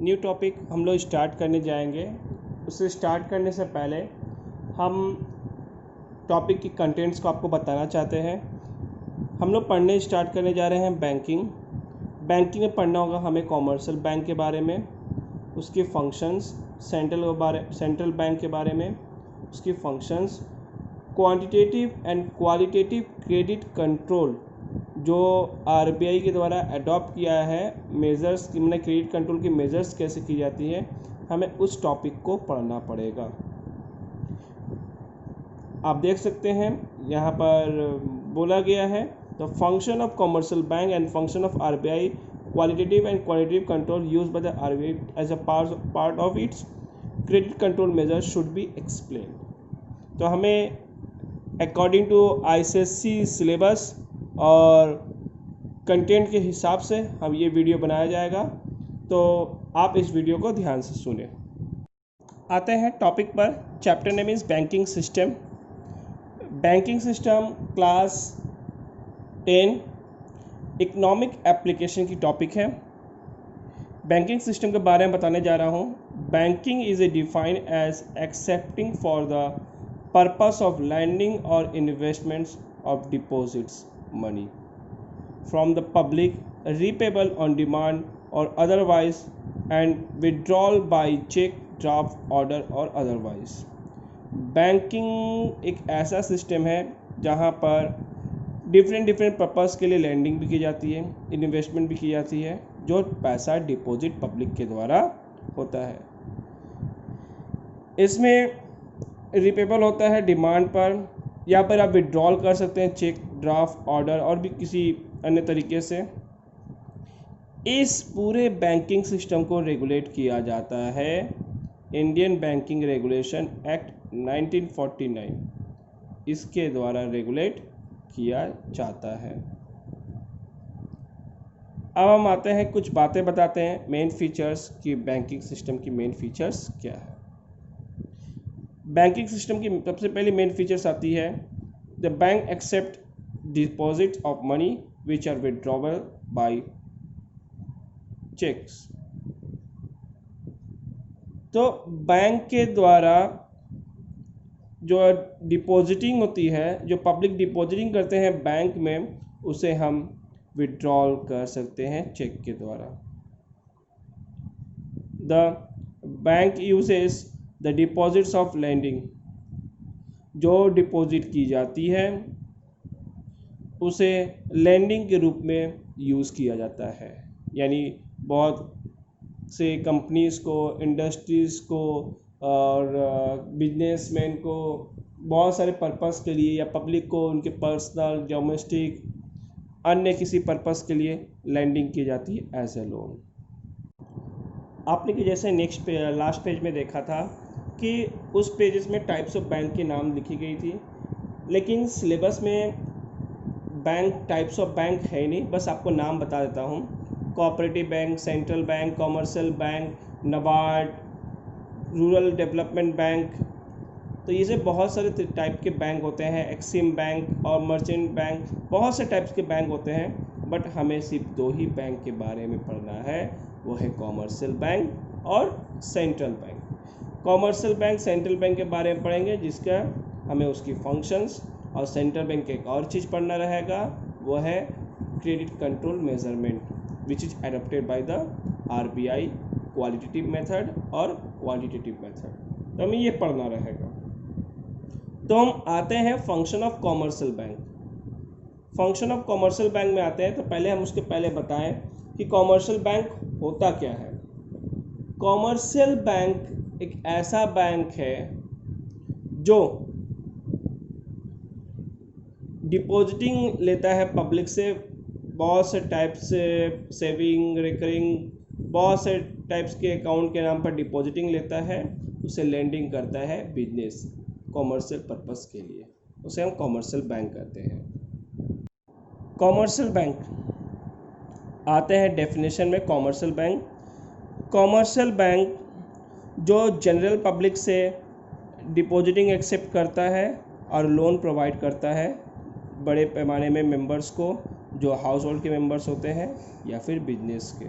New topic हम लोग start करने जाएंगे। उससे स्टार्ट करने से पहले हम टॉपिक की कंटेंट्स को आपको बताना चाहते हैं। हम लोग पढ़ने स्टार्ट करने जा रहे हैं बैंकिंग में पढ़ना होगा हमें कॉमर्शियल बैंक के बारे में, उसके फंक्शंस, सेंट्रल बैंक के बारे में, उसकी functions, quantitative and qualitative credit control जो आरबीआई के द्वारा अडॉप्ट किया है, मेजर्स की मैंने क्रेडिट कंट्रोल की मेजर्स कैसे की जाती है, हमें उस टॉपिक को पढ़ना पड़ेगा। आप देख सकते हैं यहाँ पर बोला गया है the function of commercial bank and function of RBI qualitative and qualitative control use by the RBI as a part of its credit control measures should be explain. तो हमें अकॉर्डिंग टू आईसीएसई सिलेबस और content के हिसाब से हम ये video बनाया जाएगा, तो आप इस वीडियो को ध्यान से सुने। आते हैं टॉपिक पर। Chapter name is banking system. Banking system class 10 economic application की टॉपिक है। बैंकिंग सिस्टम के बारे में बताने जा रहा हूँ। Banking is a defined as accepting for the purpose of lending और investments of deposits money from the public, repayable on demand or otherwise, and withdrawal by check, draft, order or otherwise। Banking एक ऐसा system है जहाँ पर different purpose के लिए landing भी की जाती है, इन्वेस्टमेंट भी की जाती है, जो पैसा डिपॉजिट पब्लिक के द्वारा होता है। इसमें रिपेबल होता है डिमांड पर, या पर आप विड्रॉल कर सकते हैं चेक, ड्राफ्ट, ऑर्डर और भी किसी अन्य तरीके से। इस पूरे बैंकिंग सिस्टम को रेगुलेट किया जाता है इंडियन बैंकिंग रेगुलेशन एक्ट 1949, इसके द्वारा रेगुलेट किया जाता है। अब हम आते हैं कुछ बातें बताते हैं मेन फीचर्स की, बैंकिंग सिस्टम की मेन फीचर्स क्या है। बैंकिंग सिस्टम की सबसे पहली मेन फीचर्स आती है the bank accept deposit of money which are withdrawable by checks। तो बैंक के द्वारा जो डिपॉजिटिंग होती है, जो पब्लिक डिपॉजिटिंग करते हैं बैंक में, उसे हम विड्रॉल कर सकते हैं चेक के द्वारा। The bank uses the deposits of lending, जो डिपॉजिट की जाती है उसे लैंडिंग के रूप में यूज़ किया जाता है। यानी बहुत से कंपनीज़ को, इंडस्ट्रीज़ को और बिजनेसमैन को बहुत सारे पर्पस के लिए, या पब्लिक को उनके पर्सनल, डोमेस्टिक, अन्य किसी पर्पस के लिए लैंडिंग की जाती है एज ए लोन। आपने कि जैसे लास्ट पेज में देखा था कि उस पेजेस में टाइप्स ऑफ बैंक के नाम लिखी गई थी, लेकिन सिलेबस में बैंक टाइप्स ऑफ बैंक है नहीं, बस आपको नाम बता देता हूँ। Cooperative bank, central bank, commercial bank, NABARD, rural development bank. तो ये से बहुत सारे टाइप के बैंक होते हैं, एक्सिम बैंक और मर्चेंट बैंक, बहुत से टाइप्स के बैंक होते हैं। बट हमें सिर्फ दो ही बैंक के बारे में पढ़ना है, वो है कॉमर्शियल बैंक और central bank. Commercial bank, central bank के बारे में पढ़ेंगे, जिसका हमें उसकी फंक्शंस, और सेंट्रल बैंक के एक और चीज़ पढ़ना रहेगा, वो है credit control measurement which is adopted by the RBI, qualitative method और क्वांटिटेटिव मेथड। तो हमें ये पढ़ना रहेगा। तो हम आते हैं function of commercial bank. Function of commercial bank में आते हैं, तो पहले हम उसके पहले बताएं कि कॉमर्शियल बैंक होता क्या है। कॉमर्शियल बैंक एक ऐसा बैंक है जो डिपॉजिटिंग लेता है पब्लिक से, बहुत से टाइप से सेविंग, रिकरिंग, बहुत से टाइप्स के अकाउंट के नाम पर डिपॉजिटिंग लेता है, उसे लेंडिंग करता है बिजनेस, कॉमर्शियल पर्पस के लिए, उसे हम कॉमर्शियल बैंक कहते हैं। कॉमर्शियल बैंक आते हैं डेफिनेशन में। कॉमर्शियल बैंक जो जनरल पब्लिक से डिपॉजिटिंग एक्सेप्ट करता है और लोन प्रोवाइड करता है बड़े पैमाने में मेंबर्स को, जो हाउस होल्ड के मेंबर्स होते हैं या फिर बिजनेस के।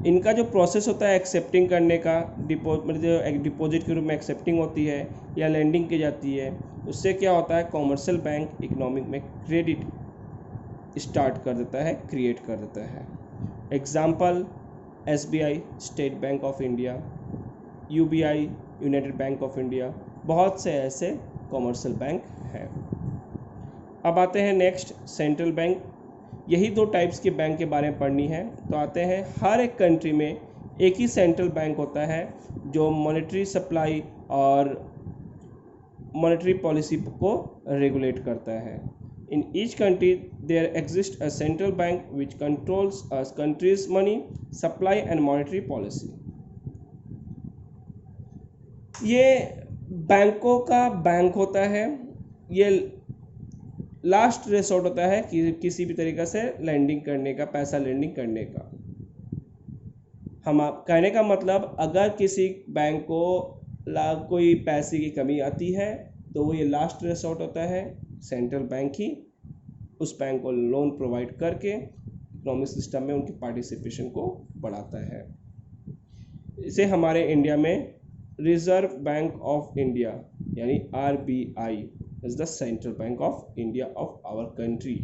इनका जो प्रोसेस होता है एक्सेप्टिंग करने का, डिपॉजिट के रूप में एक्सेप्टिंग होती है या लैंडिंग की जाती है, उससे क्या होता है कॉमर्शियल बैंक इकोनॉमिक में क्रेडिट स्टार्ट कर देता है, क्रिएट कर देता है। Example SBI state bank of India, UBI United bank of India, बहुत से ऐसे कॉमर्शियल बैंक हैं। अब आते हैं नेक्स्ट सेंट्रल बैंक। यही दो टाइप्स के बैंक के बारे में पढ़नी है। तो आते हैं, हर एक कंट्री में एक ही सेंट्रल बैंक होता है जो मॉनेटरी सप्लाई और मॉनेटरी पॉलिसी को रेगुलेट करता है। In each country there exist a central bank which controls a country's money supply and monetary policy. ये बैंकों का बैंक होता है, ये लास्ट रिसोर्ट होता है कि किसी भी तरीक़े से लैंडिंग करने का, पैसा लैंडिंग करने का। हम आप कहने का मतलब, अगर किसी बैंक को कोई पैसे की कमी आती है तो वो ये लास्ट रिसोर्ट होता है, सेंट्रल बैंक ही उस बैंक को लोन प्रोवाइड करके इकोनॉमिक सिस्टम में उनकी पार्टिसिपेशन को बढ़ाता है। इसे हमारे इंडिया में रिजर्व बैंक ऑफ इंडिया यानी RBI is the central bank of India of our country.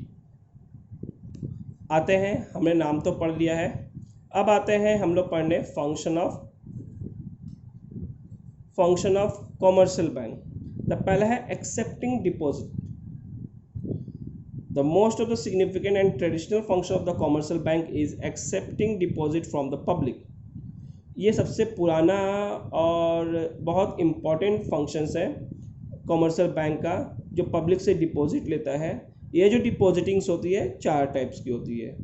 आते हैं, हमने नाम तो पढ़ लिया है, अब आते हैं हम लोग पढ़ने function of commercial bank. The पहला है accepting deposit. The most of the significant and traditional function of the commercial bank is accepting deposit from the public. ये सबसे पुराना और बहुत इम्पॉर्टेंट फंक्शंस है कॉमर्शियल बैंक का, जो पब्लिक से डिपॉजिट लेता है। ये जो डिपॉजिटिंग्स होती है 4 टाइप्स की होती है,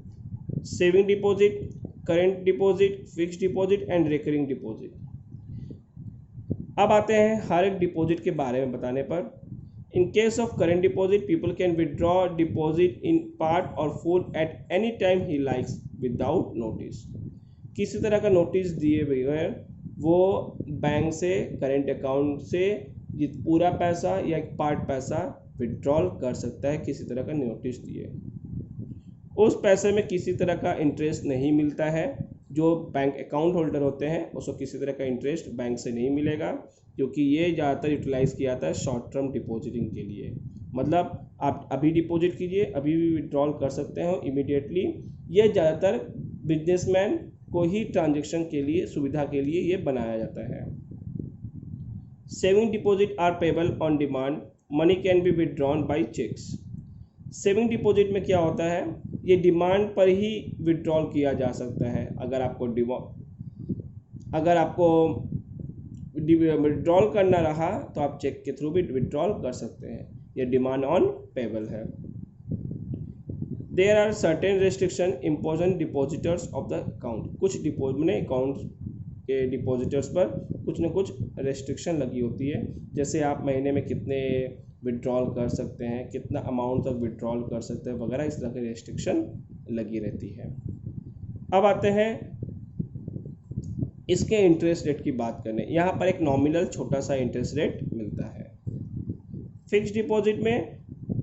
saving deposit, current deposit, fixed deposit and recurring deposit. अब आते हैं हर एक डिपॉजिट के बारे में बताने पर। In case of current deposit, people can withdraw deposit in part और full at any time he likes without notice. किसी तरह का नोटिस दिए बगैर वो बैंक से, करेंट अकाउंट से पूरा पैसा या एक पार्ट पैसा विड्रॉल कर सकता है किसी तरह का नोटिस दिए। उस पैसे में किसी तरह का इंटरेस्ट नहीं मिलता है। जो बैंक अकाउंट होल्डर होते हैं उसको किसी तरह का इंटरेस्ट बैंक से नहीं मिलेगा, क्योंकि ये ज़्यादातर यूटिलाइज़ किया जाता है शॉर्ट टर्म डिपॉजिटिंग के लिए। मतलब आप अभी डिपॉजिट कीजिए, अभी भी विड्रॉल कर सकते हो इमीडिएटली। ये ज़्यादातर बिजनेसमैन को ही ट्रांजैक्शन के लिए, सुविधा के लिए ये बनाया जाता है। Saving deposit are payable on demand, money can be withdrawn by cheques. Saving deposit में क्या होता है, ये डिमांड पर ही विड्रॉल किया जा सकता है। अगर आपको विड्रॉल करना रहा तो आप चेक के थ्रू भी विड्रॉल कर सकते हैं। ये डिमांड ऑन पेबल है। There are certain restriction impose on depositors of the account. कुछ अकाउंट के डिपॉजिटर्स पर कुछ न कुछ रेस्ट्रिक्शन लगी होती है, जैसे आप महीने में कितने विड्रॉल कर सकते हैं, कितना अमाउंट तक विड्रॉल कर सकते हैं वगैरह, इस तरह की रेस्ट्रिक्शन लगी रहती है। अब आते हैं इसके इंटरेस्ट रेट की बात करने। यहाँ पर एक नॉमिनल छोटा सा इंटरेस्ट रेट मिलता है। फिक्स डिपॉजिट में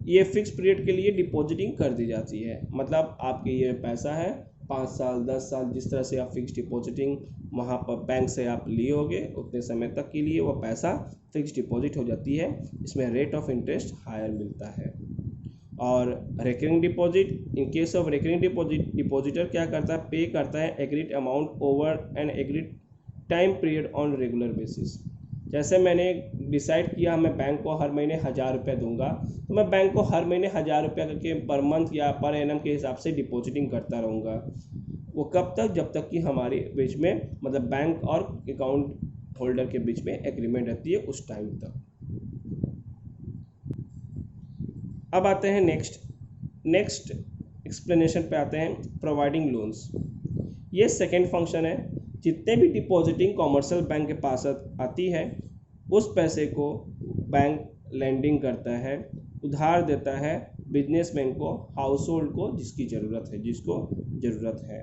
ये फिक्स पीरियड के लिए डिपॉजिटिंग कर दी जाती है। मतलब आपके ये पैसा है 5 साल 10 साल, जिस तरह से आप फिक्स डिपॉजिटिंग वहाँ पर बैंक से आप लिए होगे उतने समय तक के लिए वो पैसा फिक्स डिपॉजिट हो जाती है। इसमें रेट ऑफ इंटरेस्ट हायर मिलता है। और recurring deposit, in case of recurring deposit, depositor क्या करता है, पे करता है agreed amount over N agreed time period on regular basis. जैसे मैंने डिसाइड किया मैं बैंक को हर महीने 1000 रुपये दूंगा, तो मैं बैंक को हर महीने 1000 रुपये करके पर मंथ या पर एनम के हिसाब से डिपॉजिटिंग करता रहूँगा। वो कब तक, जब तक कि हमारे बीच में, मतलब बैंक और अकाउंट होल्डर के बीच में एग्रीमेंट रहती है उस टाइम तक। अब आते हैं नेक्स्ट एक्सप्लेनेशन पे आते हैं, प्रोवाइडिंग लोन्स। ये सेकेंड फंक्शन है। जितने भी डिपॉजिटिंग कॉमर्शियल बैंक के पास आती है उस पैसे को बैंक लैंडिंग करता है, उधार देता है बिजनेसमैन को, हाउस होल्ड को, जिसको ज़रूरत है।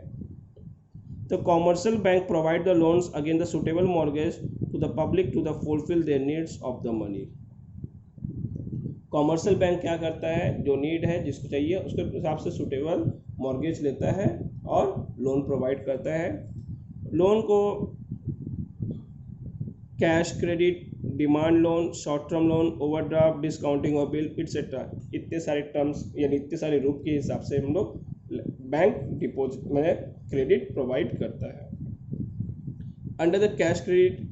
तो commercial bank provide the loans again the suitable mortgage to the public to the fulfil their needs of the money. Commercial bank क्या करता है, जो नीड है जिसको चाहिए उसके हिसाब से सुटेबल मॉर्गेज लेता है और लोन प्रोवाइड करता है। लोन को cash credit, demand loan, short term loan, overdraft, discounting of bill etcetera, इतने सारे टर्म्स यानी इतने सारे रूप के हिसाब से हम लोग बैंक डिपॉजिट में क्रेडिट प्रोवाइड करता है। Under the cash credit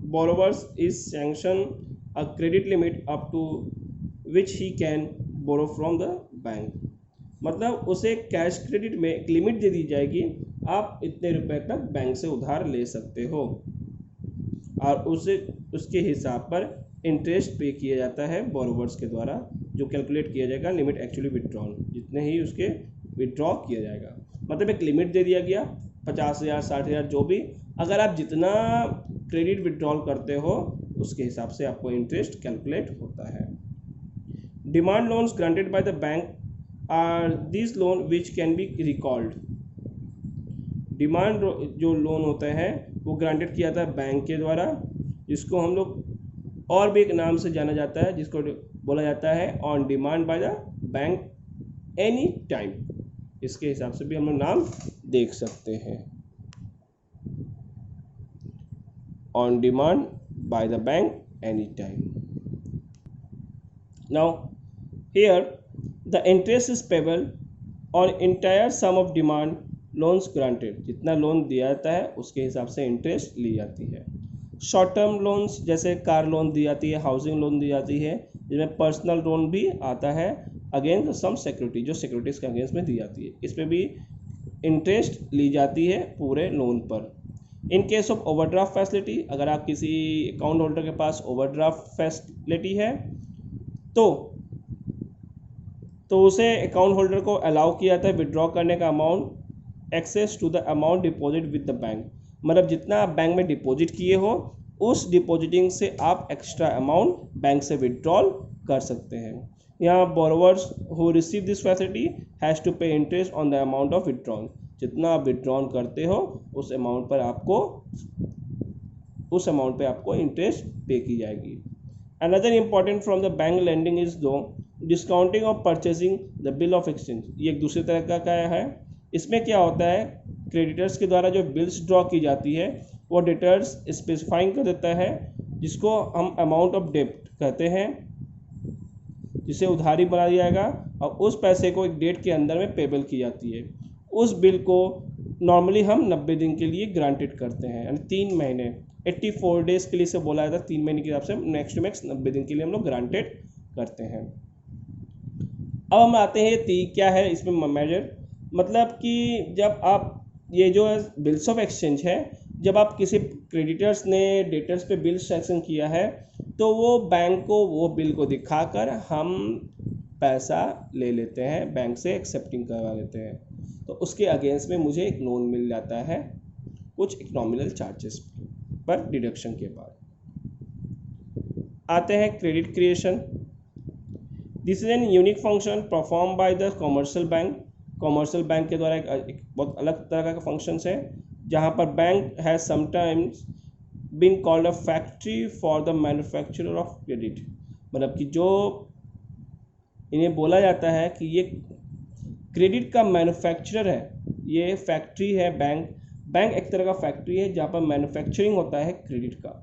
borrowers is sanction a credit limit up to which he can borrow from the bank। मतलब उसे कैश क्रेडिट में एक लिमिट दे दी जाएगी, आप इतने रुपए तक बैंक से उधार ले सकते हो और उसके हिसाब पर इंटरेस्ट पे किया जाता है बोरोवर्स के द्वारा, जो कैलकुलेट किया जाएगा लिमिट एक्चुअली विड्रॉन, जितने ही उसके विड्रॉ किया जाएगा। मतलब एक लिमिट दे दिया गया 50,000 60,000 जो भी, अगर आप जितना क्रेडिट विड्रॉल करते हो उसके हिसाब से आपको इंटरेस्ट कैलकुलेट होता है। Demand loans granted by the bank are this loan which can be recalled. Demand जो लोन होता है वो ग्रांटेड किया जाता है बैंक के द्वारा, जिसको हम लोग और भी एक नाम से जाना जाता है, जिसको बोला जाता है on demand by the bank any time. इसके हिसाब से भी हम लोग नाम देख सकते हैं, on demand by the bank anytime। Now here the interest is payable on entire sum of demand loans granted। जितना लोन दिया जाता है उसके हिसाब से इंटरेस्ट ली जाती है। शॉर्ट टर्म लोन्स जैसे कार लोन दी जाती है, हाउसिंग लोन दी जाती है, जिसमें पर्सनल लोन भी आता है अगेंस्ट सम सिक्योरिटी, जो सिक्योरिटीज़ के अगेंस्ट में दी जाती है, इसमें भी इंटरेस्ट ली जाती है पूरे लोन पर। In case of overdraft facility, अगर आप किसी अकाउंट होल्डर के पास ओवरड्राफ्ट फैसिलिटी है तो उसे अकाउंट होल्डर को अलाउ किया जाता है विड्रॉ करने का amount excess to the amount deposit with the bank. मतलब जितना आप बैंक में डिपॉजिट किए हो उस डिपॉजिटिंग से आप एक्स्ट्रा अमाउंट बैंक से विड्रॉल कर सकते हैं। यहाँ borrowers who receive this facility has to pay interest on the amount of withdrawal. जितना आप विड्रॉल करते हो उस अमाउंट पर आपको इंटरेस्ट पे की जाएगी। Another important from the bank lending is दो discounting of purchasing the bill of exchange. ये एक दूसरे तरह का है। इसमें क्या होता है, क्रेडिटर्स के द्वारा जो बिल्स ड्रॉ की जाती है वो डेटर्स स्पेसिफाइंग कर देता है, जिसको हम अमाउंट ऑफ डेब्ट कहते हैं, जिसे उधारी बना दिया जाएगा और उस पैसे को एक डेट के अंदर में पेबल की जाती है। उस बिल को नॉर्मली हम 90 दिन के लिए ग्रांटेड करते हैं, यानी 3 महीने 84 डेज के लिए से बोला जाता है, 3 महीने के हिसाब से नेक्स्ट टू मैक्स 90 दिन के लिए हम लोग ग्रांटेड करते हैं। अब हम आते हैं क्या है इसमें मेजर, मतलब कि जब आप ये जो बिल्स ऑफ एक्सचेंज है, जब आप किसी क्रेडिटर्स ने डेटर्स पे बिल सैंक्शन किया है तो वो बैंक को वो बिल को दिखाकर हम पैसा ले लेते हैं, बैंक से एक्सेप्टिंग करवा लेते हैं, तो उसके अगेंस्ट में मुझे एक लोन मिल जाता है कुछ एक नॉमिनल चार्जेस पर डिडक्शन के बाद। आते हैं credit creation. This is an unique function perform by the commercial bank. Commercial bank के द्वारा एक बहुत अलग तरह का फंक्शंस है, जहाँ पर bank has sometimes been called a factory for the manufacturer of credit. मतलब कि जो इन्हें बोला जाता है कि ये क्रेडिट का मैन्युफैक्चरर है, ये फैक्ट्री है बैंक एक तरह का फैक्ट्री है जहाँ पर मैन्युफैक्चरिंग होता है क्रेडिट का।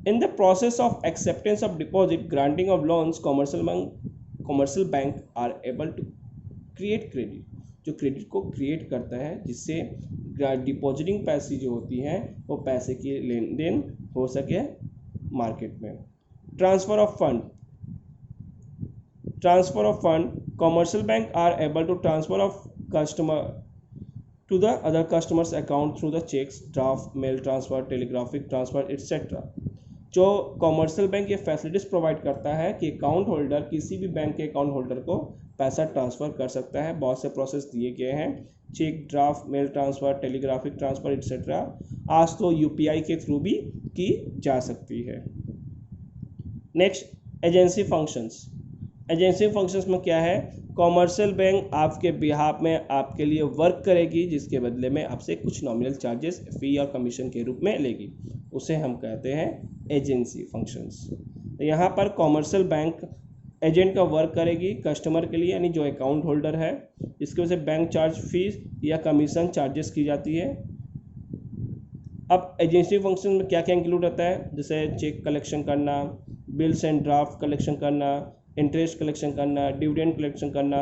In the process of acceptance of deposit granting of loans commercial bank are able to create credit, जो क्रेडिट को क्रिएट करता है जिससे डिपॉजिटिंग पैसे जो होती हैं वो पैसे की लेन देन हो सके मार्केट में। Transfer of fund commercial bank are able to transfer of customer to the other customers account through the checks, draft, mail transfer, telegraphic transfer etc। जो कॉमर्शियल बैंक ये फैसिलिटीज़ प्रोवाइड करता है कि account holder किसी भी bank के account holder को पैसा ट्रांसफ़र कर सकता है। बहुत से प्रोसेस दिए गए हैं, cheque, draft, mail transfer, telegraphic transfer etcetera. आज तो यूपीआई के थ्रू भी की जा सकती है। Next agency functions. Agency functions में क्या है, कॉमर्शियल बैंक आपके बिहाफ में आपके लिए वर्क करेगी, जिसके बदले में आपसे कुछ नॉमिनल चार्जेस, फी और कमीशन के रूप में लेगी, उसे हम कहते हैं एजेंसी फंक्शंस। तो यहाँ पर कॉमर्शियल बैंक एजेंट का वर्क करेगी कस्टमर के लिए, यानी जो अकाउंट होल्डर है, इसकी वजह से बैंक चार्ज फीस या कमीशन चार्जेस की जाती है। अब एजेंसी फंक्शन में क्या क्या इंक्लूड रहता है, जैसे चेक कलेक्शन करना, बिल्स एंड ड्राफ्ट कलेक्शन करना, इंटरेस्ट कलेक्शन करना, डिविडेंड कलेक्शन करना,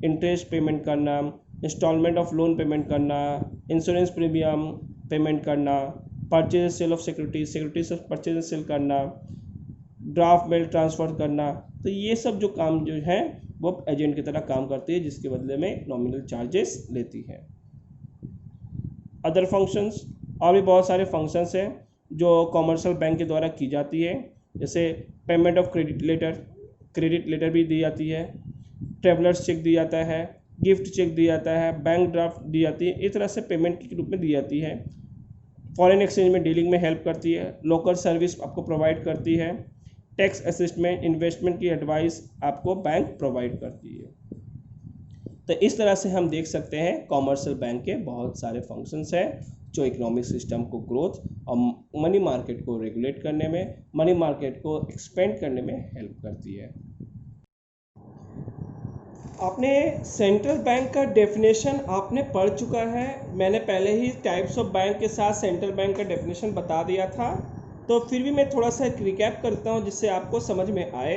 इंटरेस्ट पेमेंट करना, इंस्टॉलमेंट ऑफ लोन पेमेंट करना, इंश्योरेंस प्रीमियम पेमेंट करना, purchase sale of securities, securities purchase sale करना, ड्राफ्ट मेल ट्रांसफ़र करना। तो ये सब जो काम जो है वो एजेंट की तरह काम करती है, जिसके बदले में नॉमिनल चार्जेस लेती है। अदर फंक्शंस, और भी बहुत सारे फंक्शंस हैं जो कॉमर्शियल बैंक के द्वारा की जाती है, जैसे पेमेंट ऑफ क्रेडिट लेटर भी दी जाती है, ट्रेवलर्स चेक दिया जाता है, गिफ्ट चेक दिया जाता है, बैंक ड्राफ्ट दी जाती है। इस तरह से पेमेंट के रूप में दी जाती है। फॉरेन एक्सचेंज में डीलिंग में हेल्प करती है, लोकल सर्विस आपको प्रोवाइड करती है, टैक्स असिस्टमेंट, इन्वेस्टमेंट की एडवाइस आपको बैंक प्रोवाइड करती है। तो इस तरह से हम देख सकते हैं कॉमर्शियल बैंक के बहुत सारे फंक्शंस हैं जो इकोनॉमिक सिस्टम को ग्रोथ और मनी मार्केट को रेगुलेट करने में, मनी मार्केट को एक्सपेंड करने में हेल्प करती है। आपने सेंट्रल बैंक का डेफिनेशन आपने पढ़ चुका है, मैंने पहले ही टाइप्स ऑफ बैंक के साथ सेंट्रल बैंक का डेफिनेशन बता दिया था, तो फिर भी मैं थोड़ा सा रिकैप करता हूँ जिससे आपको समझ में आए।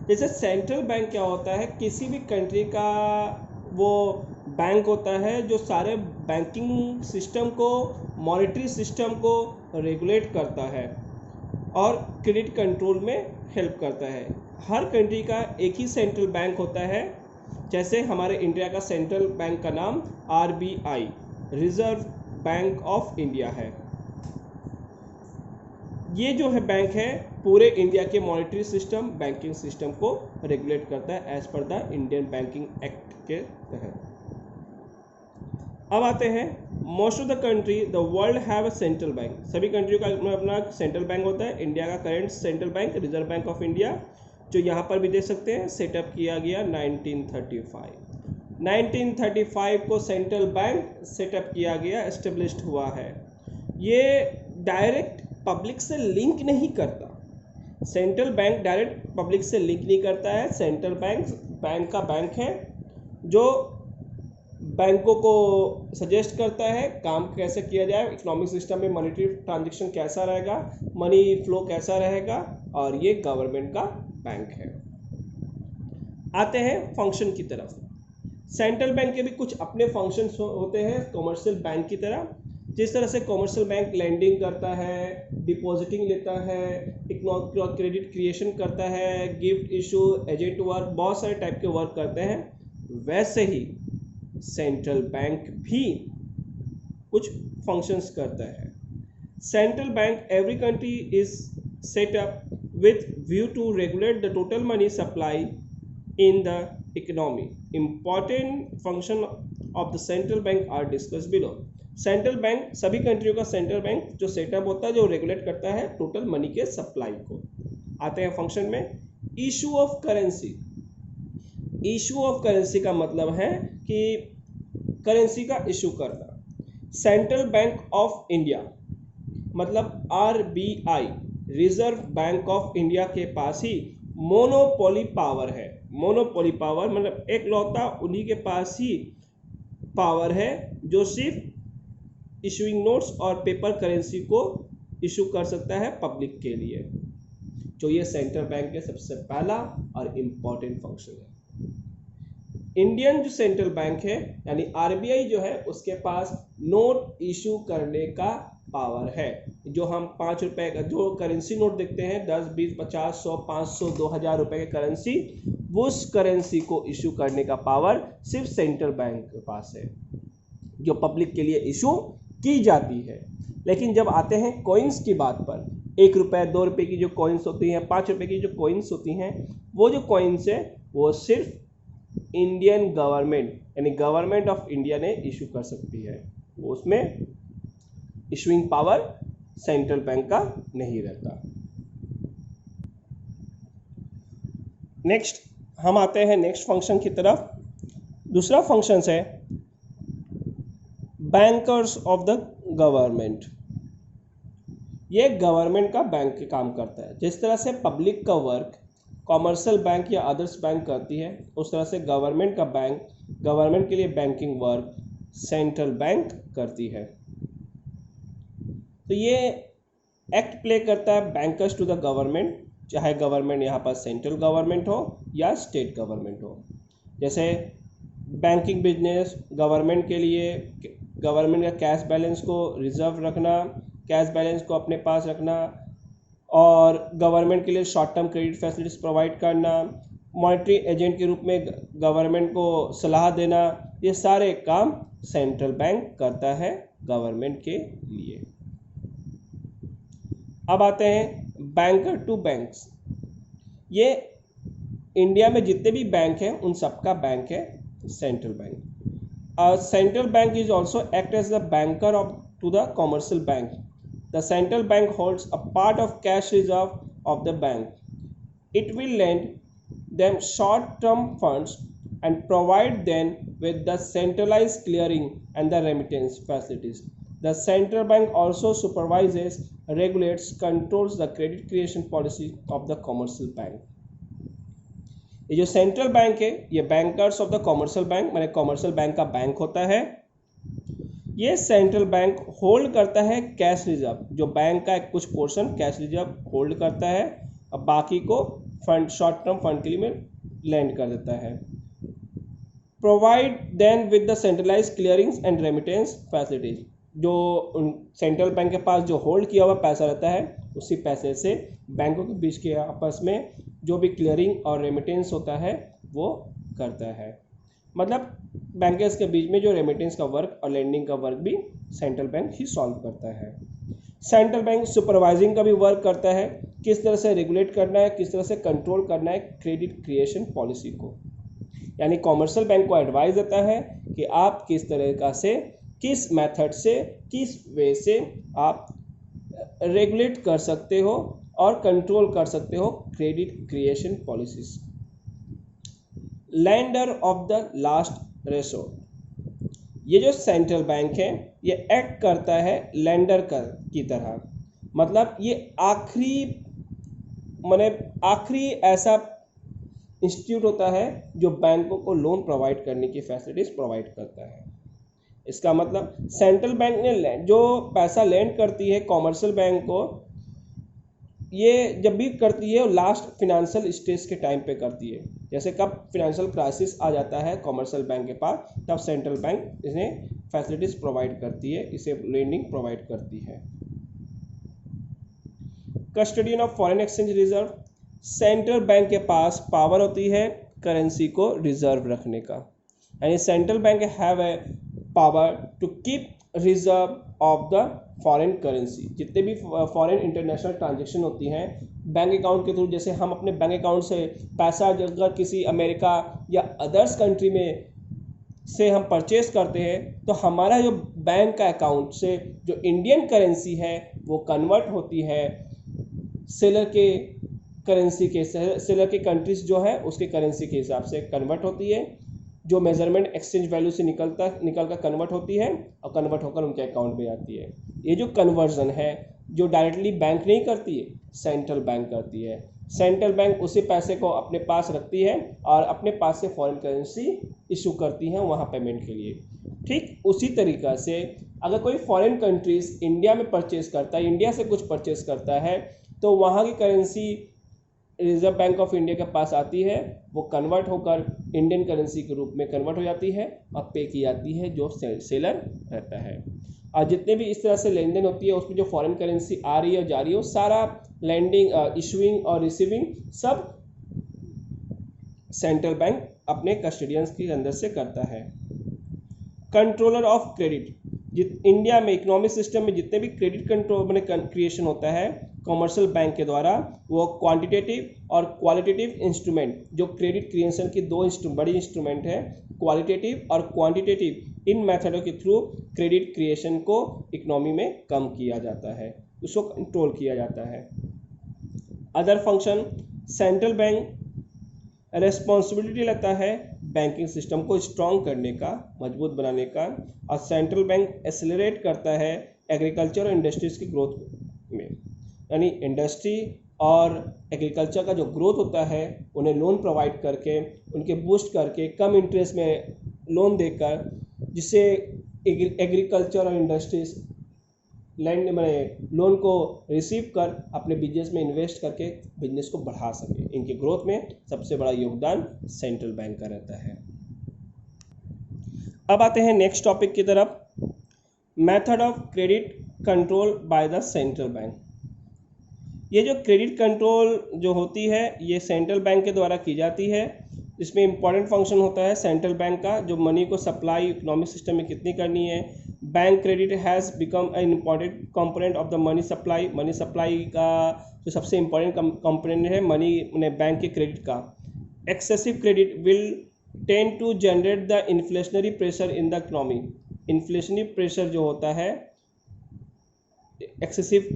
जैसे सेंट्रल बैंक क्या होता है, किसी भी कंट्री का वो बैंक होता है जो सारे बैंकिंग सिस्टम को, मॉनेटरी सिस्टम को रेगुलेट करता है और क्रेडिट कंट्रोल में हेल्प करता है। हर कंट्री का एक ही सेंट्रल बैंक होता है, जैसे हमारे इंडिया का सेंट्रल बैंक का नाम RBI, reserve Bank of India है। ये जो है बैंक है पूरे इंडिया के मॉनेटरी सिस्टम, बैंकिंग सिस्टम को रेगुलेट करता है as per the Indian banking act के तहत। अब आते हैं, most of the country the world have a central bank. सभी कंट्रियों का अपना सेंट्रल बैंक होता है। इंडिया का current central bank reserve Bank of India, जो यहाँ पर भी देख सकते हैं, सेटअप किया गया 1935। 1935 को सेंट्रल बैंक सेटअप किया गया, एस्टेब्लिश्ड हुआ है। ये डायरेक्ट पब्लिक से लिंक नहीं करता, सेंट्रल बैंक डायरेक्ट पब्लिक से लिंक नहीं करता है। सेंट्रल बैंक का बैंक है जो बैंकों को सजेस्ट करता है काम कैसे किया जाए, इकोनॉमिक सिस्टम में मॉनेटरी ट्रांजैक्शन कैसा रहेगा, मनी फ्लो कैसा रहेगा, और ये गवर्नमेंट का बैंक है। आते हैं फंक्शन की तरफ। सेंट्रल बैंक के भी कुछ अपने फंक्शंस होते हैं कॉमर्शियल बैंक की तरह। जिस तरह से कॉमर्शियल बैंक लैंडिंग करता है, डिपॉजिटिंग लेता है, क्रेडिट क्रिएशन करता है, गिफ्ट इशू, एजेंट वर्क, बहुत सारे टाइप के वर्क करते हैं, वैसे ही सेंट्रल बैंक भी कुछ फंक्शंस करता है। Central bank every country is set up with view to regulate the total money supply in the economy. Important function of the central bank are discussed below. Central bank, सभी कंट्रियों का central bank जो setup होता है, जो regulate करता है total money के supply को। आते हैं फंक्शन में, issue of currency. Issue of currency का मतलब है कि करेंसी का इशू करना। सेंट्रल बैंक ऑफ इंडिया मतलब RBI, reserve Bank of India के पास ही मोनोपोली पावर है। मोनोपोली पावर मतलब एक लौता उन्हीं के पास ही पावर है जो सिर्फ इशूइंग नोट्स और पेपर करेंसी को इशू कर सकता है पब्लिक के लिए, जो ये सेंट्रल बैंक के सबसे पहला और इम्पॉर्टेंट फंक्शन है। इंडियन जो सेंट्रल बैंक है यानी RBI जो है, उसके पास नोट इशू करने का पावर है। जो हम 5 रुपए का जो करेंसी नोट देखते हैं, 10, 20, 50, 100, 500, 2000 रुपए के करेंसी, उस करेंसी को इशू करने का पावर सिर्फ सेंट्रल बैंक के पास है, जो पब्लिक के लिए इशू की जाती है। लेकिन जब आते हैं कॉइन्स की बात पर, 1 रुपए 2 रुपए की जो कॉइन्स होती हैं, 5 रुपए की जो कॉइन्स होती हैं, वो जो कॉइन्स है वो सिर्फ इंडियन गवर्नमेंट यानी गवर्नमेंट ऑफ इंडिया ने इशू कर सकती है। वो उसमें इशूइंग पावर सेंट्रल बैंक का नहीं रहता। नेक्स्ट हम आते हैं नेक्स्ट फंक्शन की तरफ। दूसरा फंक्शन है बैंकर्स ऑफ द गवर्नमेंट। ये गवर्नमेंट का बैंक के काम करता है। जिस तरह से पब्लिक का वर्क कॉमर्शियल बैंक या अदर्स बैंक करती है, उस तरह से गवर्नमेंट का बैंक, गवर्नमेंट के लिए बैंकिंग वर्क सेंट्रल बैंक करती है। तो ये एक्ट प्ले करता है बैंकर्स टू द गवर्नमेंट, चाहे गवर्नमेंट यहाँ पर सेंट्रल गवर्नमेंट हो या स्टेट गवर्नमेंट हो। जैसे बैंकिंग बिजनेस गवर्नमेंट के लिए, गवर्नमेंट का कैश बैलेंस को रिजर्व रखना, कैश बैलेंस को अपने पास रखना, और गवर्नमेंट के लिए short term credit facilities provide करना, मॉनेटरी एजेंट के रूप में गवर्नमेंट को सलाह देना, ये सारे काम सेंट्रल बैंक करता है गवर्नमेंट के लिए। अब आते हैं बैंकर टू बैंक्स। ये इंडिया में जितने भी बैंक हैं उन सबका बैंक है central bank. Central bank is also act as the banker of to the commercial bank. The central bank holds a part of cash reserve of the bank. It will lend them short-term funds and provide them with the centralized clearing and the remittance facilities. The central bank also supervises, regulates, controls the credit creation policy of the commercial bank. ये जो central bank है ये bankers of the commercial bank, माने commercial bank का bank होता है। ये central bank hold करता है कैश रिजर्व, जो बैंक का कुछ पोर्शन कैश रिजर्व होल्ड करता है और बाकी को फंड, शॉर्ट टर्म फंड के लिए में लैंड कर देता है। Provide then with the centralize clearings and remittance facilities, जो सेंट्रल बैंक के पास जो होल्ड किया हुआ पैसा रहता है उसी पैसे से बैंकों के बीच के आपस में जो भी क्लियरिंग और रेमिटेंस होता है वो करता है। मतलब बैंकर्स के बीच में जो रेमिटेंस का वर्क और लेंडिंग का वर्क भी सेंट्रल बैंक ही सॉल्व करता है। सेंट्रल बैंक सुपरवाइजिंग का भी वर्क करता है, किस तरह से रेगुलेट करना है, किस तरह से कंट्रोल करना है क्रेडिट क्रिएशन पॉलिसी को। यानी कॉमर्शियल बैंक को एडवाइस देता है कि आप किस तरह से, किस मेथड से, किस वे से आप रेगुलेट कर सकते हो और कंट्रोल कर सकते हो credit creation policies. Lender of the last resort, ये जो सेंट्रल बैंक है ये एक्ट करता है लैंडर की तरह। मतलब ये आखिरी ऐसा इंस्टीट्यूट होता है जो बैंकों को लोन प्रोवाइड करने की फैसिलिटीज प्रोवाइड करता है। इसका मतलब सेंट्रल बैंक ने जो पैसा लैंड करती है कॉमर्शियल बैंक को, ये जब भी करती है लास्ट फिनेंशियल स्टेज के टाइम पे करती है। जैसे कब फिनेंशियल क्राइसिस आ जाता है कॉमर्शियल बैंक के पास, तब सेंट्रल बैंक इन्हें फैसिलिटीज प्रोवाइड करती है, इसे लेंडिंग प्रोवाइड करती है। Custodian of foreign exchange reserve, central bank के पास पावर होती है करेंसी को रिजर्व रखने का। यानी central bank have a power to keep reserve of the foreign currency. जितने भी फॉरेन इंटरनेशनल ट्रांजेक्शन होती हैं बैंक अकाउंट के थ्रू, जैसे हम अपने बैंक अकाउंट से पैसा अगर किसी अमेरिका या अदर्स कंट्री में से हम परचेस करते हैं तो हमारा जो बैंक का अकाउंट से जो इंडियन करेंसी है वो कन्वर्ट होती है सेलर के करेंसी के, सेलर की कंट्रीज जो है उसके करेंसी के हिसाब से कन्वर्ट होती है, जो मेजरमेंट एक्सचेंज वैल्यू से निकल कर कन्वर्ट होती है और कन्वर्ट होकर उनके अकाउंट में आती है। ये जो कन्वर्जन है जो डायरेक्टली बैंक नहीं करती है, सेंट्रल बैंक करती है। सेंट्रल बैंक उसी पैसे को अपने पास रखती है और अपने पास से फॉरेन करेंसी इशू करती है वहाँ पेमेंट के लिए। ठीक उसी तरीक़ा से अगर कोई फॉरेन कंट्रीज इंडिया में परचेज करता है, इंडिया से कुछ परचेज करता है, तो वहाँ की currency reserve Bank of India के पास आती है, वो कन्वर्ट होकर इंडियन करेंसी के रूप में कन्वर्ट हो जाती है और पे की जाती है जो सेलर रहता है। और जितने भी इस तरह से लेन देन होती है उसमें जो फॉरेन करेंसी आ रही है और जा रही है वो सारा लैंडिंग, इशूइंग और रिसीविंग सब सेंट्रल बैंक अपने कस्टडियंस के अंदर से करता है। कंट्रोलर ऑफ क्रेडिट, इंडिया में इकोनॉमिक सिस्टम में जितने भी क्रेडिट कंट्रोल मैंने क्रिएशन होता है कॉमर्शियल बैंक के द्वारा, वो क्वांटिटेटिव और क्वालिटेटिव इंस्ट्रूमेंट, जो क्रेडिट क्रिएशन की दो बड़ी इंस्ट्रूमेंट है, क्वालिटेटिव और क्वांटिटेटिव, इन मेथडों के थ्रू क्रेडिट क्रिएशन को इकोनॉमी में कम किया जाता है, उसको कंट्रोल किया जाता है। Other function, central bank responsibility लेता है बैंकिंग सिस्टम को स्ट्रॉन्ग करने का, मजबूत बनाने का, और सेंट्रल बैंक एक्सेलरेट करता है एग्रीकल्चर और इंडस्ट्रीज की ग्रोथ में। यानी इंडस्ट्री और एग्रीकल्चर का जो ग्रोथ होता है उन्हें लोन प्रोवाइड करके, उनके बूस्ट करके, कम इंटरेस्ट में लोन देकर, जिससे एग्रीकल्चर और इंडस्ट्रीज लैंड मैंने लोन को रिसीव कर अपने बिजनेस में इन्वेस्ट करके बिजनेस को बढ़ा सके। इनके ग्रोथ में सबसे बड़ा योगदान सेंट्रल बैंक का रहता है। अब आते हैं नेक्स्ट टॉपिक की तरफ, method of credit control by the central bank. ये जो क्रेडिट कंट्रोल जो होती है ये सेंट्रल बैंक के द्वारा की जाती है। इसमें इंपॉर्टेंट फंक्शन होता है सेंट्रल बैंक का, जो मनी को सप्लाई इकोनॉमिक सिस्टम में कितनी करनी है। Bank credit has become an important component of the money supply. Money supply का जो सबसे इम्पॉर्टेंट कंपोनेंट है मनी बैंक के क्रेडिट का। Excessive credit will tend to generate the inflationary pressure in the economy. Inflationary pressure जो होता है excessive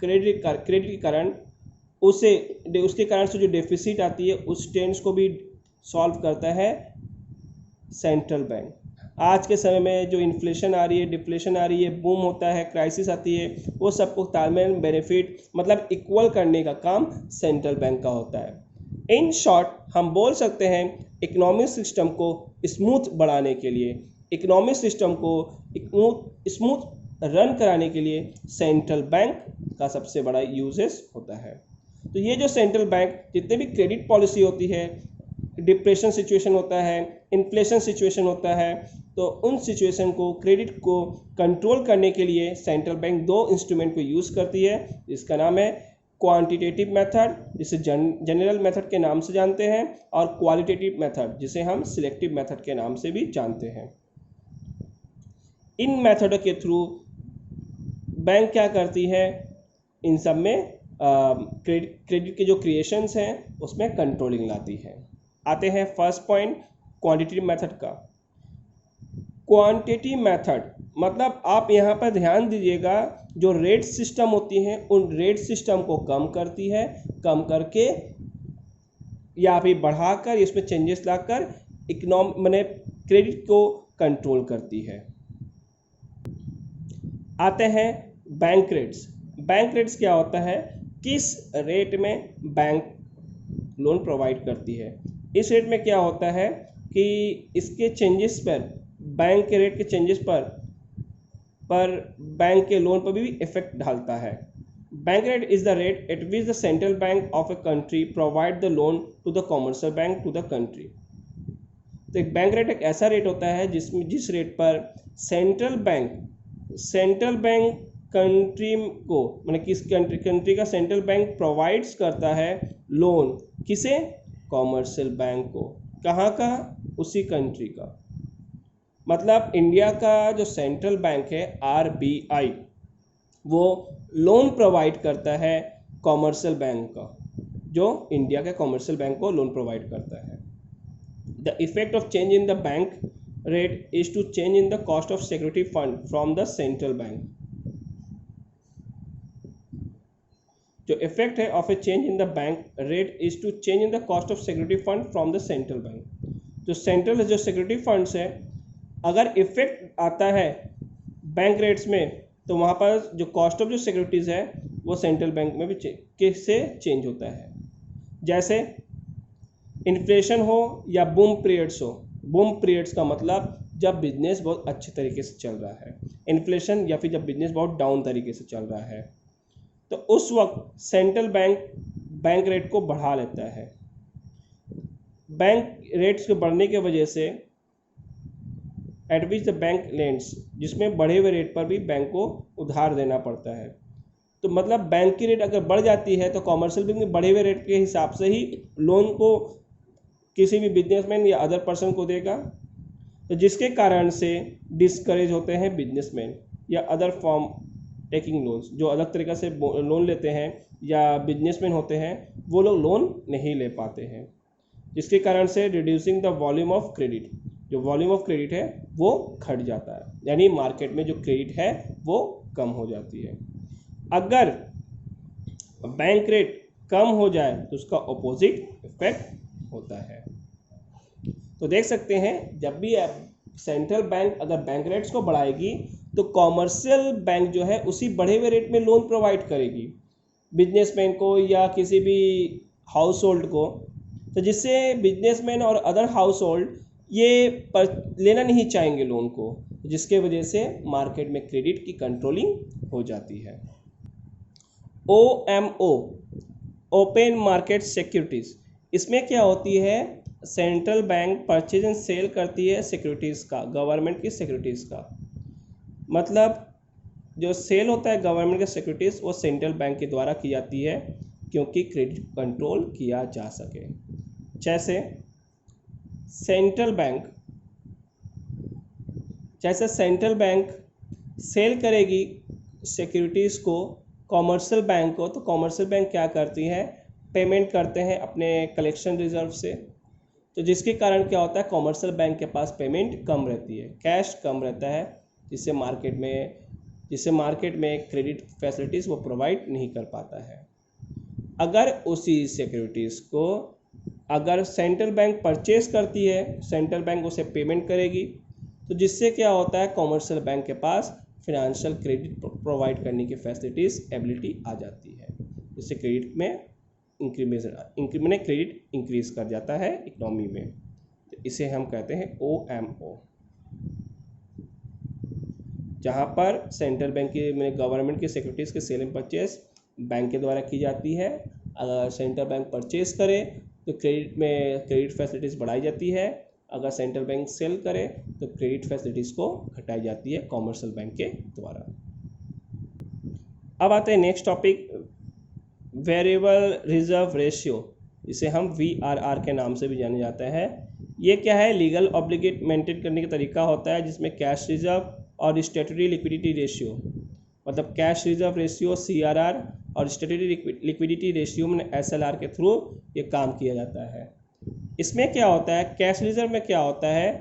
credit के कारण उसके कारण से जो डेफिसिट आती है उस टेंस को भी सॉल्व करता है सेंट्रल बैंक। आज के समय में जो इन्फ्लेशन आ रही है, डिफ्लेशन आ रही है, बूम होता है, क्राइसिस आती है, वो सबको तालमेल बेनिफिट मतलब इक्वल करने का काम सेंट्रल बैंक का होता है। इन शॉर्ट हम बोल सकते हैं इकोनॉमिक सिस्टम को स्मूथ बढ़ाने के लिए, इकोनॉमिक सिस्टम को स्मूथ रन कराने के लिए सेंट्रल बैंक का सबसे बड़ा यूजेस होता है। तो ये जो सेंट्रल बैंक जितने भी क्रेडिट पॉलिसी होती है, डिप्रेशन सिचुएशन होता है, इन्फ्लेशन सिचुएशन होता है, तो उन सिचुएशन को क्रेडिट को कंट्रोल करने के लिए सेंट्रल बैंक दो इंस्ट्रूमेंट को यूज़ करती है। इसका नाम है क्वांटिटेटिव मेथड, जिसे जनरल मेथड के नाम से जानते हैं, और क्वालिटेटिव मेथड जिसे हम सिलेक्टिव मेथड के नाम से भी जानते हैं। इन मेथडों के थ्रू बैंक क्या करती है, इन सब में क्रेडिट के जो क्रिएशंस हैं उसमें कंट्रोलिंग लाती है। आते हैं फर्स्ट पॉइंट क्वांटिटेटिव मेथड का। क्वांटिटेटिव मेथड मतलब आप यहाँ पर ध्यान दीजिएगा, जो रेट सिस्टम होती हैं उन रेट सिस्टम को कम करती है, कम करके या फिर बढ़ाकर इसमें चेंजेस लाकर मैंने क्रेडिट को कंट्रोल करती है। आते हैं बैंक रेट्स। बैंक रेट्स क्या होता है, किस रेट में बैंक लोन प्रोवाइड करती है। इस रेट में क्या होता है कि इसके चेंजेस पर, बैंक के रेट के चेंजेस पर बैंक के लोन पर भी इफेक्ट डालता है। Bank rate is the rate at which the central bank of a country provide the loan to the commercial bank to the country. तो एक बैंक रेट एक ऐसा रेट होता है जिस रेट पर सेंट्रल बैंक कंट्री को मतलब किस कंट्री का सेंट्रल बैंक प्रोवाइड्स करता है लोन, किसे, कॉमर्शियल बैंक को। कहाँ का, उसी कंट्री का। मतलब इंडिया का जो सेंट्रल बैंक है RBI, वो लोन प्रोवाइड करता है कॉमर्शियल बैंक का, जो इंडिया के कॉमर्शियल बैंक को लोन प्रोवाइड करता है। The effect of change in the bank rate is to change in the cost of security fund from the central bank. जो इफेक्ट है of a change in the bank rate is to change in the cost of security fund from the central bank. जो central जो security funds है, अगर effect आता है bank rates में, तो वहाँ पर जो कॉस्ट ऑफ जो सिक्योरिटीज़ है वो सेंट्रल बैंक में भी किससे चेंज होता है। जैसे इन्फ्लेशन हो या बूम पीरियड्स हो। बूम पीरियड्स का मतलब जब बिजनेस बहुत अच्छे तरीके से चल रहा है, इन्फ्लेशन या फिर जब बिजनेस बहुत डाउन तरीके से चल रहा है, तो उस वक्त सेंट्रल बैंक रेट को बढ़ा लेता है। बैंक रेट्स के बढ़ने की वजह से eight which the bank lends, जिसमें बढ़े हुए रेट पर भी बैंक को उधार देना पड़ता है। तो मतलब बैंक की रेट अगर बढ़ जाती है तो कॉमर्शियल बैंक में बढ़े हुए रेट के हिसाब से ही लोन को किसी भी बिजनेसमैन या अदर पर्सन को देगा, तो जिसके कारण से डिस्करेज होते हैं बिजनेसमैन या अदर फॉर्म टेकिंग लोन्स, जो अलग तरीक़े से लोन लेते हैं या बिजनेसमैन होते हैं, वो लोग लोन नहीं ले पाते हैं, जिसके कारण से reducing the volume of credit, जो वॉल्यूम ऑफ क्रेडिट है वो घट जाता है, यानी मार्केट में जो क्रेडिट है वो कम हो जाती है। अगर बैंक रेट कम हो जाए तो उसका अपोजिट इफेक्ट होता है। तो देख सकते हैं जब भी सेंट्रल बैंक अगर बैंक रेट्स को बढ़ाएगी तो कॉमर्शियल बैंक जो है उसी बढ़े हुए रेट में लोन प्रोवाइड करेगी बिजनेसमैन को या किसी भी हाउस होल्ड को, तो जिससे बिजनेसमैन और अदर हाउस होल्ड ये लेना नहीं चाहेंगे लोन को, जिसके वजह से मार्केट में क्रेडिट की कंट्रोलिंग हो जाती है। OMO, ओपन मार्केट सिक्योरिटीज़, इसमें क्या होती है, central bank purchase and sale करती है सिक्योरिटीज़ का, गवर्नमेंट की सिक्योरिटीज़ का। मतलब जो सेल होता है गवर्नमेंट के सिक्योरिटीज़ वो सेंट्रल बैंक के द्वारा की जाती है, क्योंकि क्रेडिट कंट्रोल किया जा सके। जैसे सेंट्रल बैंक सेल करेगी सिक्योरिटीज़ को कॉमर्शियल बैंक को, तो कॉमर्शियल बैंक क्या करती है, पेमेंट करते हैं अपने कलेक्शन रिजर्व से, तो जिसके कारण क्या होता है, कॉमर्शियल बैंक के पास पेमेंट कम रहती है, कैश कम रहता है, जिससे मार्केट में क्रेडिट फैसिलिटीज़ वो प्रोवाइड नहीं कर पाता है। अगर उसी सिक्योरिटीज़ को अगर सेंट्रल बैंक परचेज करती है, सेंट्रल बैंक उसे पेमेंट करेगी, तो जिससे क्या होता है, कॉमर्शियल बैंक के पास फिनेंशियल क्रेडिट प्रोवाइड करने की फैसिलिटीज़ एबिलिटी आ जाती है, जिससे क्रेडिट में क्रेडिट इंक्रीज कर जाता है इकोनॉमी में, तो इसे हम कहते हैं OMO, जहाँ पर सेंट्रल बैंक की गवर्नमेंट की सिक्योरिटीज़ के सेल एंड परचेज बैंक के द्वारा की जाती है। अगर सेंट्रल बैंक परचेज करे तो क्रेडिट फैसिलिटीज़ बढ़ाई जाती है, अगर सेंट्रल बैंक सेल करे तो क्रेडिट फैसिलिटीज़ को घटाई जाती है कॉमर्शियल बैंक के द्वारा। अब आते हैं next topic, variable reserve ratio, जिसे हम VRR के नाम से भी जाना जाता है। ये क्या है, लीगल ऑब्लिगेट मेंटेन करने का तरीका होता है, जिसमें कैश रिजर्व और स्टैट्यूटरी लिक्विडिटी रेशियो, मतलब कैश रिजर्व रेशियो CRR और स्टैट्यूटरी लिक्विडिटी रेशियो में SLR के थ्रू ये काम किया जाता है। इसमें क्या होता है, कैश रिजर्व में क्या होता है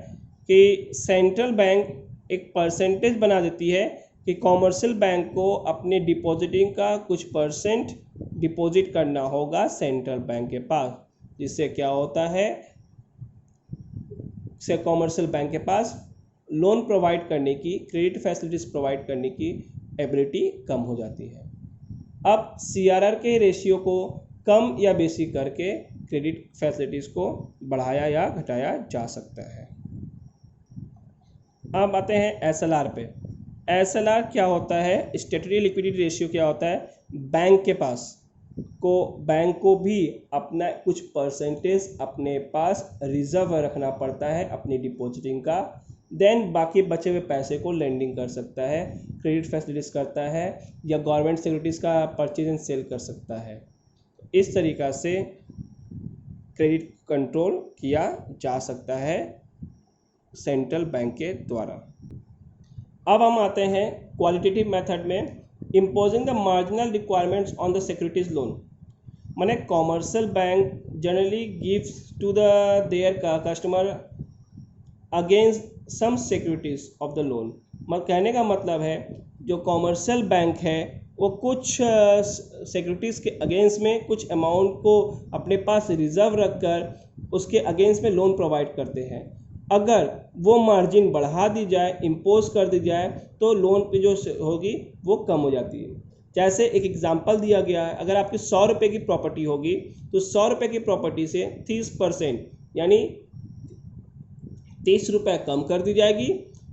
कि सेंट्रल बैंक एक परसेंटेज बना देती है कि कॉमर्शियल बैंक को अपने डिपॉजिटिंग का कुछ परसेंट डिपॉजिट करना होगा सेंट्रल बैंक के पास, जिससे क्या होता है, से कॉमर्शियल बैंक के पास लोन प्रोवाइड करने की, क्रेडिट फैसिलिटीज़ प्रोवाइड करने की एबिलिटी कम हो जाती है। अब CRR के रेशियो को कम या बेसी करके क्रेडिट फैसिलिटीज़ को बढ़ाया या घटाया जा सकता है। अब आते हैं SLR पे। SLR क्या होता है, स्टैट्यूटरी लिक्विडिटी रेशियो क्या होता है, बैंक को भी अपना कुछ परसेंटेज अपने पास रिजर्व रखना पड़ता है अपनी डिपॉजिटिंग का, देन बाकी बचे हुए पैसे को लेंडिंग कर सकता है, क्रेडिट फैसिलिटीज़ करता है, या गवर्नमेंट सिक्योरिटीज़ का परचेज एंड सेल कर सकता है। इस तरीक़ा से क्रेडिट कंट्रोल किया जा सकता है सेंट्रल बैंक के द्वारा। अब हम आते हैं क्वालिटेटिव मेथड में, imposing the marginal requirements on the securities loan. माने commercial bank generally gives to their customer against some securities of the loan. कहने का मतलब है जो कॉमर्शियल बैंक है वो कुछ सिक्योरिटीज़ के अगेंस्ट में कुछ अमाउंट को अपने पास रिजर्व रखकर उसके अगेंस्ट में लोन प्रोवाइड करते हैं। अगर वो मार्जिन बढ़ा दी जाए, इम्पोज कर दी जाए, तो लोन पे जो होगी वो कम हो जाती है। जैसे एक एग्जांपल दिया गया है, अगर आपकी 100 रुपये की प्रॉपर्टी होगी तो 100 रुपये की प्रॉपर्टी से 30% यानी 30 रुपये कम कर दी जाएगी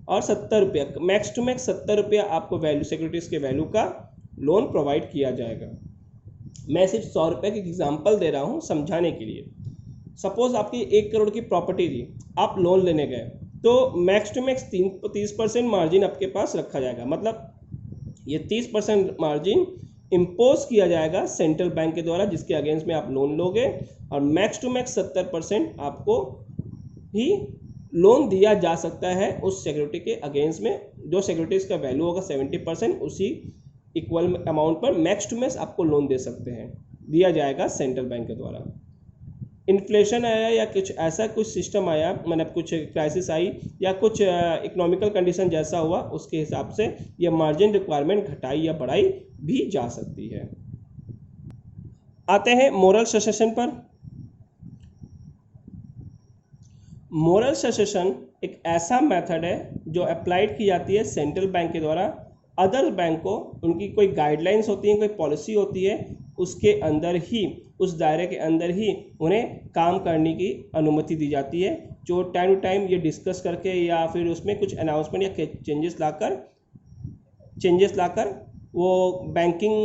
और 70 रुपये, मैक्स टू मैक्स 70 रुपये आपको वैल्यू सिक्योरिटीज़ के वैल्यू का लोन प्रोवाइड किया जाएगा। मैं सिर्फ 100 रुपये की एग्जांपल दे रहा हूँ समझाने के लिए। सपोज आपकी 1 करोड़ की प्रॉपर्टी थी, आप लोन लेने गए, तो मैक्स टू मैक्स 30% मार्जिन आपके पास रखा जाएगा, मतलब ये 30% मार्जिन इम्पोज किया जाएगा सेंट्रल बैंक के द्वारा, जिसके अगेंस्ट में आप लोन लोगे, और मैक्स टू मैक्स 70% आपको ही लोन दिया जा सकता है उस सिक्योरिटी के अगेंस्ट में। जो सिक्योरिटीज़ का वैल्यू होगा 70%, उसी इक्वल अमाउंट पर मैक्स टू मैक्स आपको लोन दे सकते हैं, दिया जाएगा सेंट्रल बैंक के द्वारा। इन्फ्लेशन आया या कुछ ऐसा कुछ सिस्टम आया, मतलब कुछ क्राइसिस आई या कुछ इकोनॉमिकल कंडीशन जैसा हुआ, उसके हिसाब से ये मार्जिन रिक्वायरमेंट घटाई या बढ़ाई भी जा सकती है। आते हैं मोरल ससेशन पर। मोरल ससेशन एक ऐसा मेथड है जो अप्लाइड की जाती है सेंट्रल बैंक के द्वारा अदर बैंक को। उनकी कोई गाइडलाइंस होती है, कोई पॉलिसी होती है, उसके अंदर ही, उस दायरे के अंदर ही उन्हें काम करने की अनुमति दी जाती है, जो टाइम टू टाइम ये डिस्कस करके या फिर उसमें कुछ अनाउंसमेंट या चेंजेस लाकर वो बैंकिंग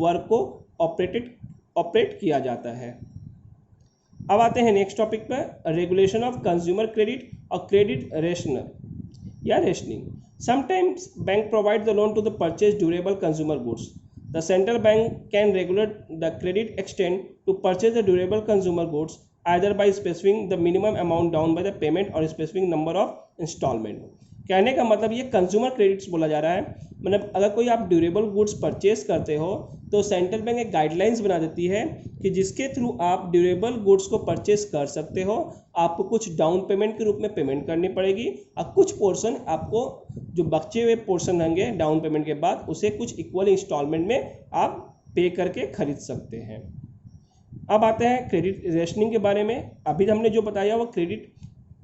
वर्क को ऑपरेट किया जाता है। अब आते हैं नेक्स्ट टॉपिक पर, रेगुलेशन ऑफ कंज्यूमर क्रेडिट और credit rationing. Sometimes bank provide the loan to the purchase durable consumer goods. The central bank can regulate the credit extent to purchase the durable consumer goods either by specifying the minimum amount down by the payment or specifying number of installment। कहने का मतलब ये consumer credits बोला जा रहा है, मतलब अगर कोई आप ड्यूरेबल गुड्स परचेज करते हो तो सेंट्रल बैंक एक गाइडलाइंस बना देती है कि जिसके थ्रू आप ड्यूरेबल गुड्स को परचेज कर सकते हो। आपको कुछ डाउन पेमेंट के रूप में पेमेंट करनी पड़ेगी और कुछ पोर्शन आपको जो बचे हुए पोर्शन रहेंगे डाउन पेमेंट के बाद उसे कुछ इक्वल इंस्टॉलमेंट में आप पे करके खरीद सकते हैं। अब आते हैं क्रेडिट रेशनिंग के बारे में। अभी हमने जो बताया वो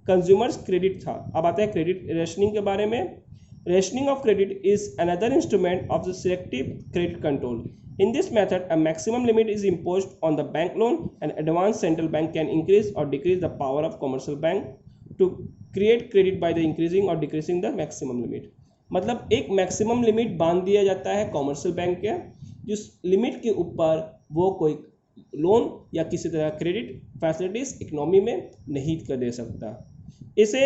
कंज्यूमर्स क्रेडिट था। अब आते हैं क्रेडिट रेशनिंग के बारे में। Rationing of credit is another instrument of the selective credit control. In this method, a maximum limit is imposed on the bank loan, and advanced central bank can increase or decrease the power of commercial bank to create credit by the increasing or decreasing the maximum limit। मतलब एक maximum limit बांध दिया जाता है commercial bank के, जिस limit के ऊपर वो कोई लोन या किसी तरह क्रेडिट फैसिलिटीज इकोनॉमी में नहीं कर दे सकता। इसे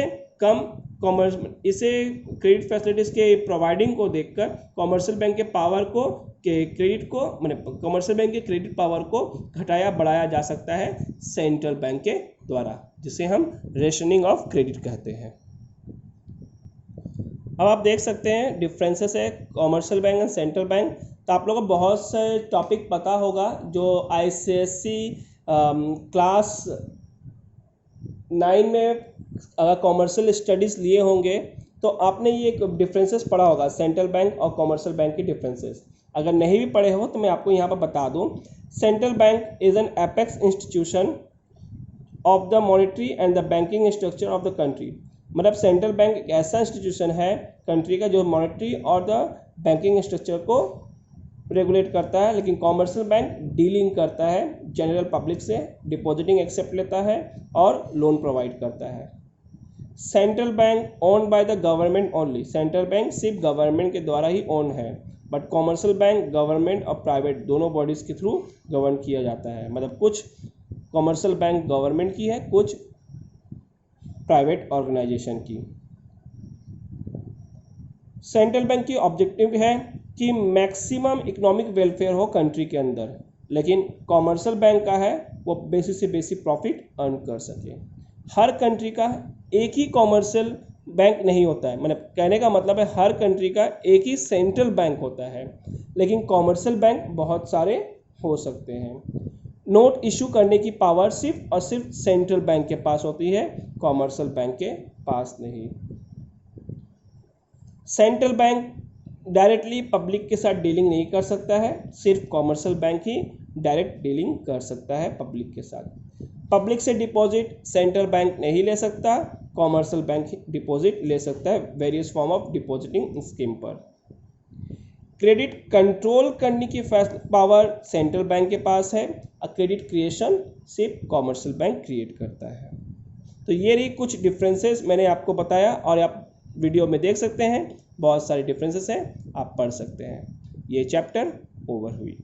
क्रेडिट फैसिलिटीज़ के प्रोवाइडिंग को देखकर कॉमर्शियल बैंक के पावर को कॉमर्शियल बैंक के क्रेडिट पावर को घटाया बढ़ाया जा सकता है सेंट्रल बैंक के द्वारा, जिसे हम रेशनिंग ऑफ क्रेडिट कहते हैं। अब आप देख सकते हैं डिफरेंसेस है commercial bank and central bank. तो आप लोगों को बहुत से टॉपिक पता होगा जो ICSE क्लास 9 में अगर कॉमर्शियल स्टडीज़ लिए होंगे तो आपने ये डिफरेंसेस पढ़ा होगा, सेंट्रल बैंक और कॉमर्शियल बैंक के डिफरेंसेस। अगर नहीं भी पढ़े हो तो मैं आपको यहाँ पर बता दूँ। Central bank is an apex institution of the monetary and the banking structure of the country. मतलब सेंट्रल बैंक एक ऐसा इंस्टीट्यूशन है कंट्री का जो मॉनेटरी और द बैंकिंग स्ट्रक्चर को रेगुलेट करता है, लेकिन कॉमर्शियल बैंक डीलिंग करता है जनरल पब्लिक से, डिपॉजिटिंग एक्सेप्ट लेता है और लोन प्रोवाइड करता है। Central bank owned by the government only. Central bank सिर्फ गवर्नमेंट के द्वारा ही ओन है, बट कॉमर्शियल बैंक गवर्नमेंट और प्राइवेट दोनों बॉडीज़ के थ्रू गवर्न किया जाता है। मतलब कुछ कॉमर्शियल बैंक गवर्नमेंट की है, कुछ प्राइवेट ऑर्गेनाइजेशन की। सेंट्रल बैंक की ऑब्जेक्टिव है कि मैक्सिमम इकोनॉमिक वेलफेयर हो कंट्री के अंदर, लेकिन कॉमर्शियल बैंक का है वो बेसी से बेसी प्रॉफिट अर्न कर सके। हर कंट्री का एक ही कॉमर्शियल बैंक नहीं होता है, मतलब कहने का मतलब है हर कंट्री का एक ही सेंट्रल बैंक होता है, लेकिन कॉमर्शियल बैंक बहुत सारे हो सकते हैं। नोट इशू करने की पावर सिर्फ और सिर्फ सेंट्रल बैंक के पास होती है, कॉमर्शियल बैंक के पास नहीं। सेंट्रल बैंक डायरेक्टली पब्लिक के साथ डीलिंग नहीं कर सकता है, सिर्फ कॉमर्शियल बैंक ही डायरेक्ट डीलिंग कर सकता है पब्लिक के साथ। पब्लिक से डिपॉजिट सेंट्रल बैंक नहीं ले सकता, कॉमर्शियल बैंक डिपॉजिट ले सकता है various form of depositing scheme पर। क्रेडिट कंट्रोल करने की पावर सेंट्रल बैंक के पास है और क्रेडिट क्रिएशन सिर्फ कॉमर्शियल बैंक क्रिएट करता है। तो ये रही कुछ डिफरेंसेस मैंने आपको बताया और आप वीडियो में देख सकते हैं, बहुत सारे डिफरेंसेस हैं, आप पढ़ सकते हैं। ये चैप्टर ओवर हुई।